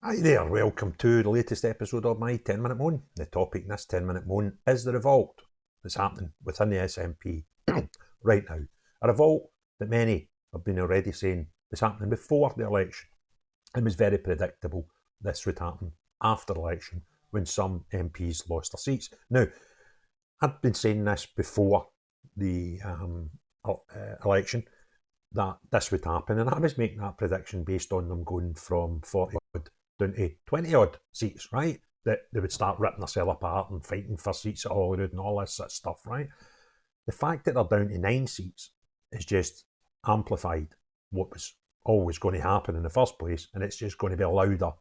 Hi there, welcome to the latest episode of my 10-minute moan. The topic in this 10-minute moan is the revolt that's happening within the SNP right now. A revolt that many have been already saying was happening before the election and was very predictable this would happen after the election when some MPs lost their seats. Now, I'd been saying this before the election that this would happen, and I was making that prediction based on them going from 40 odd down to 20 odd seats, right? That they would start ripping themselves apart and fighting for seats at Holyrood and all this sort of stuff, right? The fact that they're down to 9 seats is just amplified what was always going to happen in the first place, and it's just going to be louder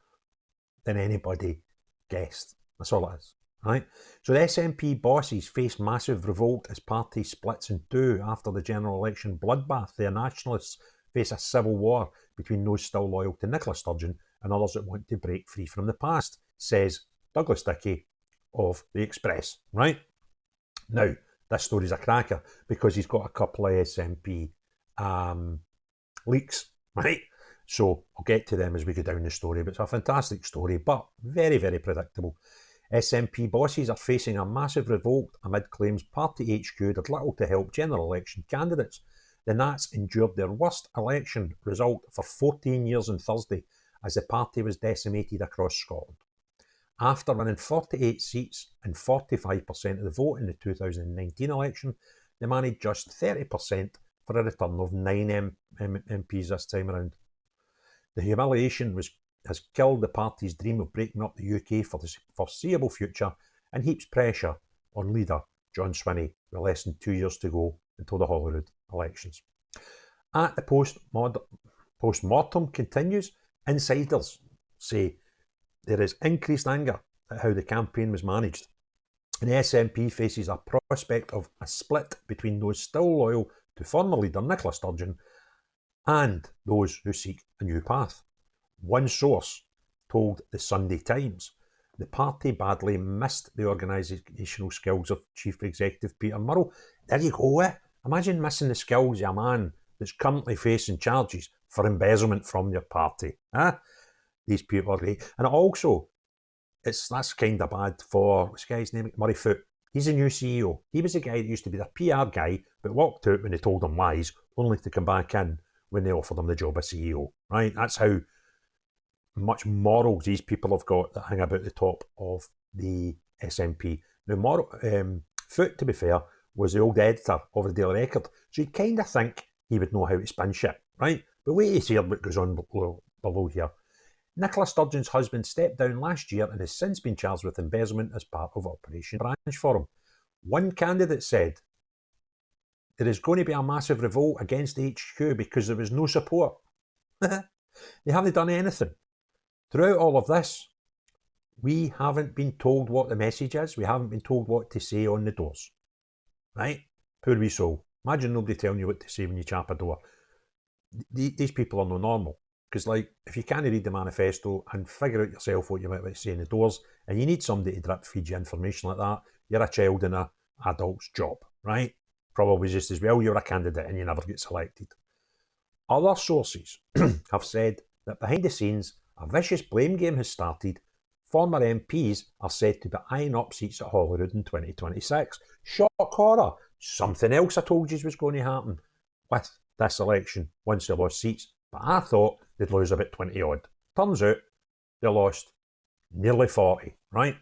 than anybody guessed. That's all it is, right? So the SNP bosses face massive revolt as party splits in two after the general election bloodbath. The nationalists face a civil war between those still loyal to Nicola Sturgeon and others that want to break free from the past, says Douglas Dickey of The Express, right? Now, this story's a cracker because he's got a couple of SNP leaks, right? So I'll get to them as we go down the story, but it's a fantastic story, but very, very predictable. SNP bosses are facing a massive revolt amid claims party HQ did little to help general election candidates. The Nats endured their worst election result for 14 years on Thursday as the party was decimated across Scotland. After winning 48 seats and 45% of the vote in the 2019 election, they managed just 30% for a return of 9 MPs this time around. The humiliation has killed the party's dream of breaking up the UK for the foreseeable future and heaps pressure on leader John Swinneys with less than 2 years to go until the Holyrood elections. At the post-mortem continues, insiders say there is increased anger at how the campaign was managed, and the SNP faces a prospect of a split between those still loyal to former leader Nicola Sturgeon and those who seek a new path. One source told the Sunday Times the party badly missed the organisational skills of Chief Executive Peter Murrell. There you go, eh? Imagine missing the skills of a man that's currently facing charges for embezzlement from your party. Huh? These people are great. And also, that's kind of bad for, what's the guy's name? Murray Foot. He's the new CEO. He was the guy that used to be the PR guy, but walked out when they told him lies, only to come back in when they offered him the job as CEO, right? That's how much morals these people have got that hang about the top of the SNP. Now, Foot, to be fair, was the old editor of the Daily Record, so you'd kind of think he would know how to spin shit, right? But wait to hear what goes on below here. Nicola Sturgeon's husband stepped down last year and has since been charged with embezzlement as part of Operation Branch for him. One candidate said, there is going to be a massive revolt against HQ because there was no support. They haven't done anything. Throughout all of this, we haven't been told what the message is. We haven't been told what to say on the doors. Right? Poor wee soul. Imagine nobody telling you what to say when you chap a door. These people are no normal. Because, like, if you can't read the manifesto and figure out yourself what you might want to say in the doors, and you need somebody to drip feed you information like that, you're a child in an adult's job, right? Probably just as well you're a candidate and you never get selected. Other sources have said that behind the scenes, a vicious blame game has started. Former MPs are said to be eyeing up seats at Holyrood in 2026. Shock horror. Something else I told you was going to happen with this election once they lost seats. But I thought they'd lose about 20 odd. Turns out they lost nearly 40, right?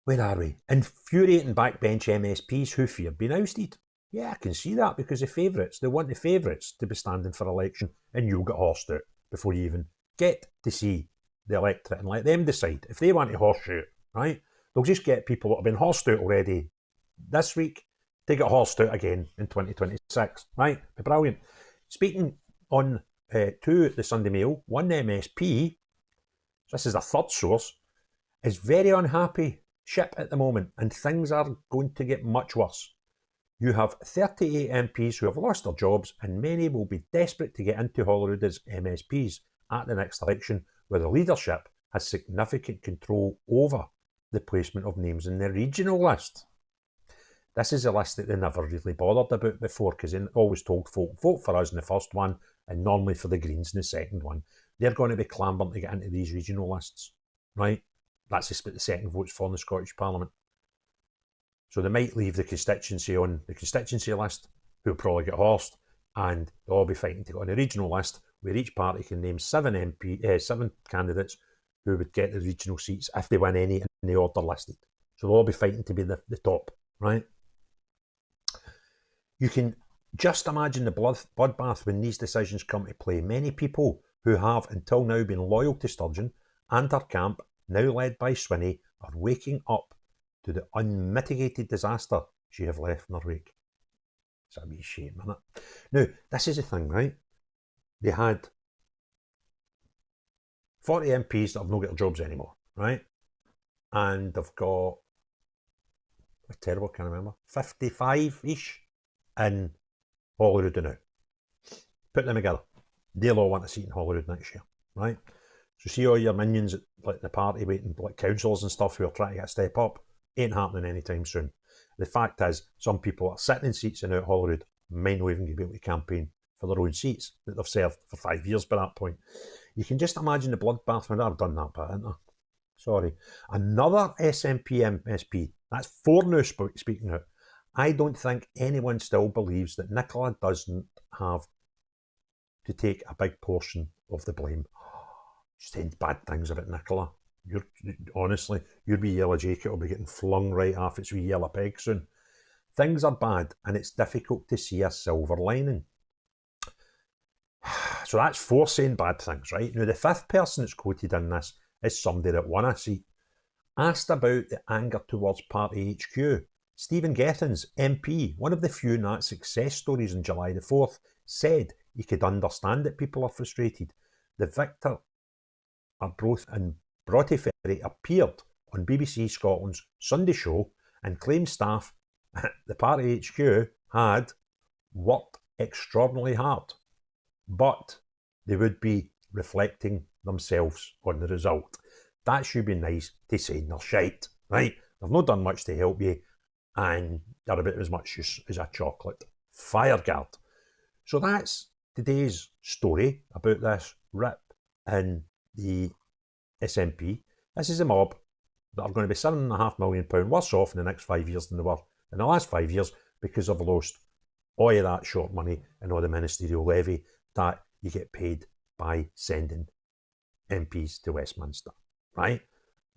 Where are we? Infuriating backbench MSPs who fear being ousted. Yeah, I can see that because they want the favourites to be standing for election and you'll get horsed out before you even get to see the electorate and let them decide. If they want to horse you, right, they'll just get people that have been horsed out already this week to get horsed out again in 2026, right? Be brilliant. Speaking on to the Sunday Mail, one MSP, this is a third source, is very unhappy ship at the moment and things are going to get much worse. You have 38 MPs who have lost their jobs and many will be desperate to get into Holyrood as MSPs at the next election where the leadership has significant control over the placement of names in the regional list. This is a list that they never really bothered about before because they always told folk, vote for us in the first one and normally for the Greens in the second one. they're going to be clambering to get into these regional lists, right? That's the second votes for in the Scottish Parliament. So they might leave the constituency on the constituency list, who'll probably get horsed, and they'll all be fighting to go on the regional list, where each party can name seven candidates who would get the regional seats if they win any in the order listed. So they'll all be fighting to be the top, right? You can just imagine the bloodbath when these decisions come to play. Many people who have until now been loyal to Sturgeon and her camp, now led by Swinney, are waking up to the unmitigated disaster she have left in her wake. It's a wee shame, isn't it? Now, this is the thing, right? They had 40 MPs that have not got their jobs anymore, right? And they've got, terrible, can't remember, 55-ish in Holyrood now. Put them together. They'll all want a seat in Holyrood next year, right? So see all your minions at like the party waiting, like councillors and stuff who are trying to get a step up, ain't happening anytime soon. The fact is, some people are sitting in seats in out Holyrood, might not even be able to campaign for their own seats that they've served for 5 years by that point. You can just imagine the bloodbath when I've done that bit, haven't I? Sorry. Another SNP MSP, that's 4 now speaking out. I don't think anyone still believes that Nicola doesn't have to take a big portion of the blame. Saying bad things about Nicola. Honestly, your wee yellow jacket will be getting flung right off its wee yellow peg soon. Things are bad, and it's difficult to see a silver lining. So that's 4 saying bad things, right? Now, the 5th person that's quoted in this is somebody that won a seat. Asked about the anger towards Party HQ, Stephen Gethins, MP, one of the few in that success stories on July the 4th, said he could understand that people are frustrated. The victor Arbroath and Broughty Ferry appeared on BBC Scotland's Sunday show and claimed staff at the Party HQ had worked extraordinarily hard, but they would be reflecting themselves on the result. That should be nice to say they're shite, right? They've not done much to help you, and they're about as much use as a chocolate fireguard. So that's today's story about this rip in the SNP. This is a mob that are going to be £7.5 million worse off in the next 5 years than they were in the last 5 years because they've lost all of that short money and all the ministerial levy that you get paid by sending MPs to Westminster, right?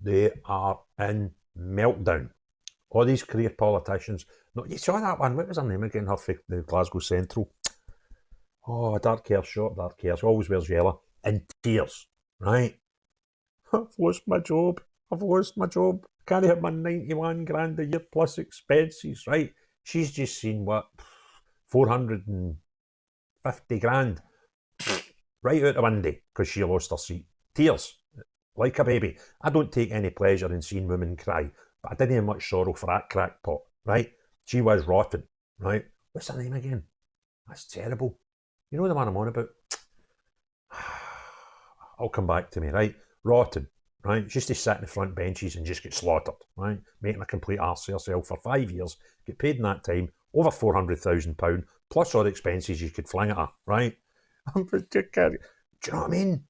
They are in meltdown. All these career politicians. No, you saw that one. What was her name again? Her for the Glasgow Central. Oh, dark hair, short dark hair. Always wears yellow. In tears, right? I've lost my job. I've lost my job. Can't have my 91 grand a year plus expenses, right? She's just seen what, 450 grand right out the window because she lost her seat. Tears, like a baby. I don't take any pleasure in seeing women cry, but I didn't have much sorrow for that crackpot, right? She was rotten, right? What's her name again? That's terrible. You know the one I'm on about? I'll come back to me, right? Rotten, right? She used to sit in the front benches and just get slaughtered, right? Making a complete arse of herself for 5 years, get paid in that time, over £400,000, plus all the expenses you could fling at her, right? Do you know what I mean?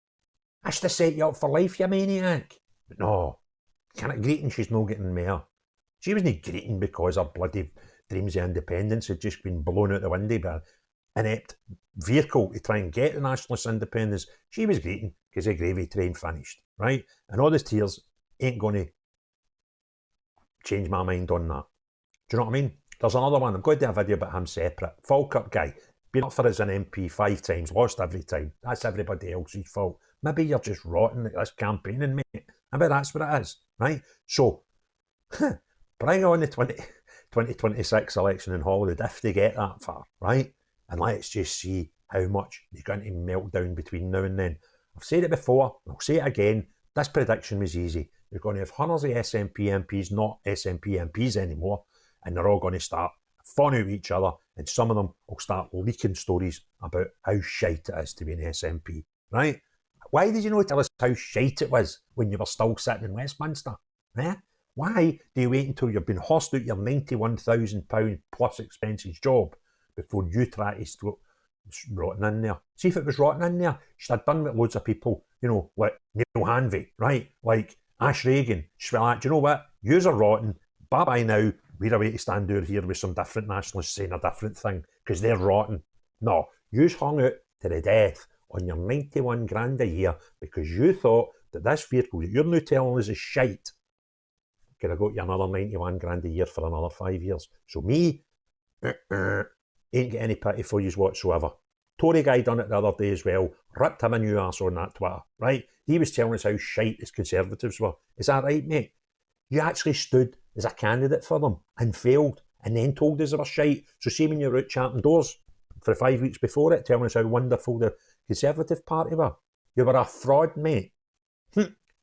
I should have set you up for life, you maniac. But no, kind of greeting she's not getting more. She wasn't greeting because her bloody dreams of independence had just been blown out the window by an inept vehicle to try and get the nationalist independence. She was greeting because the gravy train finished, right? And all these tears ain't going to change my mind on that. Do you know what I mean? There's another one. I'm going to do a video about him separate. Falkirk guy. Been up for as an MP 5 times, lost every time. That's everybody else's fault. Maybe you're just rotten at this campaigning, mate. Maybe that's what it is, right? So, bring on the 2026 election in Holyrood if they get that far, right? And let's just see how much they're going to melt down between now and then. I've said it before, I'll say it again. This prediction was easy. You're going to have hundreds of SNP MPs, not SNP MPs anymore, and they're all going to start fawning at each other, and some of them will start leaking stories about how shite it is to be an SNP, right? Why did you not tell us how shite it was when you were still sitting in Westminster? Eh? Why do you wait until you've been horsed out your £91,000 plus expenses job before you try to It's rotten in there. See if it was rotten in there, she'd have done with loads of people, you know, like Neil Hanvey, right? Like Ash Reagan. She'd be like, do you know what? Yous are rotten. Bye-bye now. We're away to stand out here with some different nationalists saying a different thing because they're rotten. No, yous hung out to the death on your 91 grand a year because you thought that this vehicle that you're now telling us is shite could have got you another 91 grand a year for another 5 years. So me, ain't get any pity for you whatsoever. Tory guy done it the other day as well, ripped him a new arse on that Twitter, right? He was telling us how shite his Conservatives were. Is that right, mate? You actually stood as a candidate for them and failed and then told us they were shite. So see when you were out champing doors for 5 weeks before it, telling us how wonderful the Conservative Party were. You were a fraud, mate.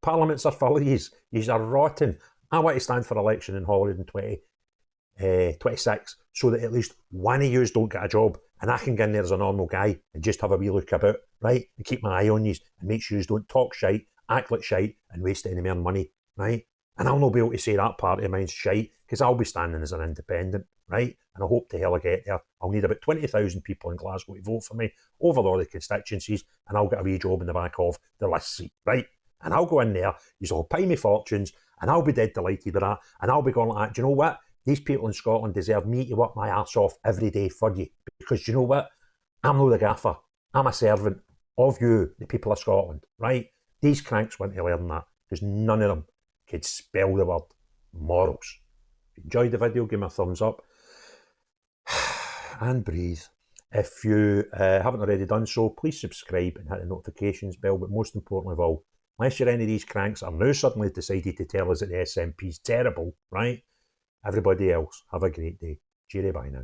Parliaments are full of yous. Yous are rotten. I want to stand for election in Holyrood in 2026 so that at least one of yous don't get a job and I can get in there as a normal guy and just have a wee look about, right? And keep my eye on yous and make sure yous don't talk shite, act like shite and waste any more money, right? And I'll not be able to say that party of mine's shite because I'll be standing as an independent, right? And I hope to hell I get there. I'll need about 20,000 people in Glasgow to vote for me over all the constituencies and I'll get a wee job in the back of the list seat, right? And I'll go in there, yous will pay me fortunes and I'll be dead delighted with that. And I'll be going like that, do you know what? These people in Scotland deserve me to work my arse off every day for you. Because do you know what? I'm no the gaffer. I'm a servant of you, the people of Scotland, right? These cranks want to learn that because none of them could spell the word morals. If you enjoyed the video, give me a thumbs up and breathe. If you haven't already done so, please subscribe and hit the notifications bell. But most importantly of all, unless you're any of these cranks that are now suddenly decided to tell us that the SNP is terrible, right? Everybody else, have a great day. Cheery bye now.